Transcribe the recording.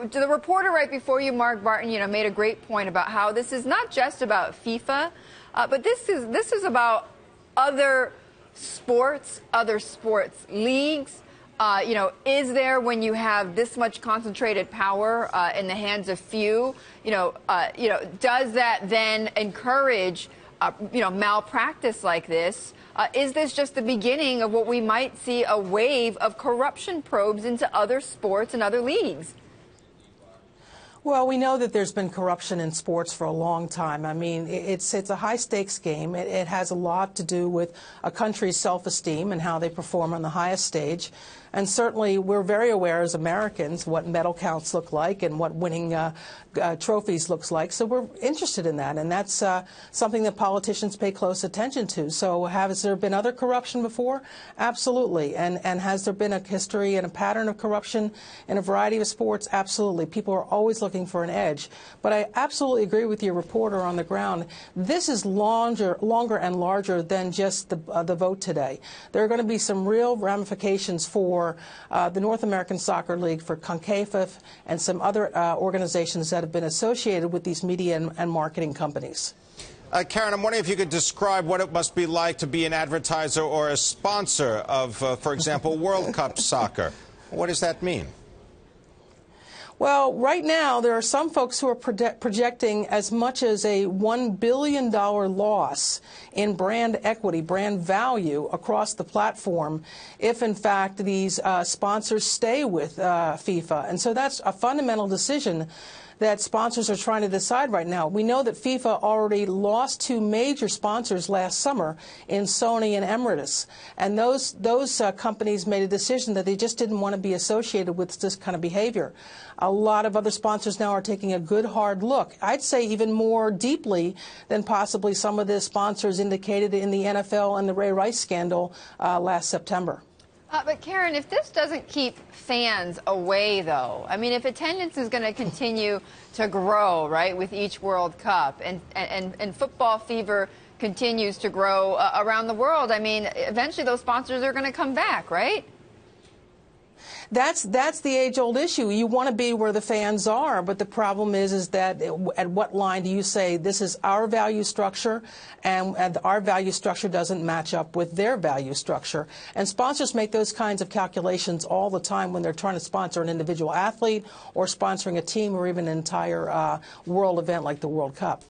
The reporter right before you, Mark Barton, made a great point about how this is not just about FIFA, but this is about other sports leagues. Is there, when you have this much concentrated power in the hands of few, does that then encourage, malpractice like this? Is this just the beginning of what we might see, a wave of corruption probes into other sports and other leagues? Well, we know that there's been corruption in sports for a long time. I mean, it's a high-stakes game. It has a lot to do with a country's self-esteem and how they perform on the highest stage. And certainly, we're very aware as Americans what medal counts look like and what winning trophies looks like. So we're interested in that, and that's something that politicians pay close attention to. So has there been other corruption before? Absolutely. And has there been a history and a pattern of corruption in a variety of sports? Absolutely. People are always looking for an edge. But I absolutely agree with your reporter on the ground. This is longer and larger than just the vote today. There are going to be some real ramifications for the North American Soccer League, for CONCACAF, and some other organizations that have been associated with these media and marketing companies. Karen, I'm wondering if you could describe what it must be like to be an advertiser or a sponsor of, for example, World Cup soccer. What does that mean? Well, right now, there are some folks who are projecting as much as a $1 billion loss in brand equity, brand value across the platform if, in fact, these sponsors stay with FIFA. And so that's a fundamental decision that sponsors are trying to decide right now. We know that FIFA already lost two major sponsors last summer in Sony and Emirates, and those companies made a decision that they just didn't want to be associated with this kind of behavior. A lot of other sponsors now are taking a good hard look, I'd say even more deeply than possibly some of the sponsors indicated in the NFL and the Ray Rice scandal last September. But, Karen, if this doesn't keep fans away, though, I mean, if attendance is going to continue to grow, right, with each World Cup, and football fever continues to grow around the world, I mean, eventually those sponsors are going to come back, right? That's the age-old issue. You want to be where the fans are, but the problem is that at what line do you say this is our value structure, and our value structure doesn't match up with their value structure? And sponsors make those kinds of calculations all the time when they're trying to sponsor an individual athlete or sponsoring a team or even an entire world event like the World Cup.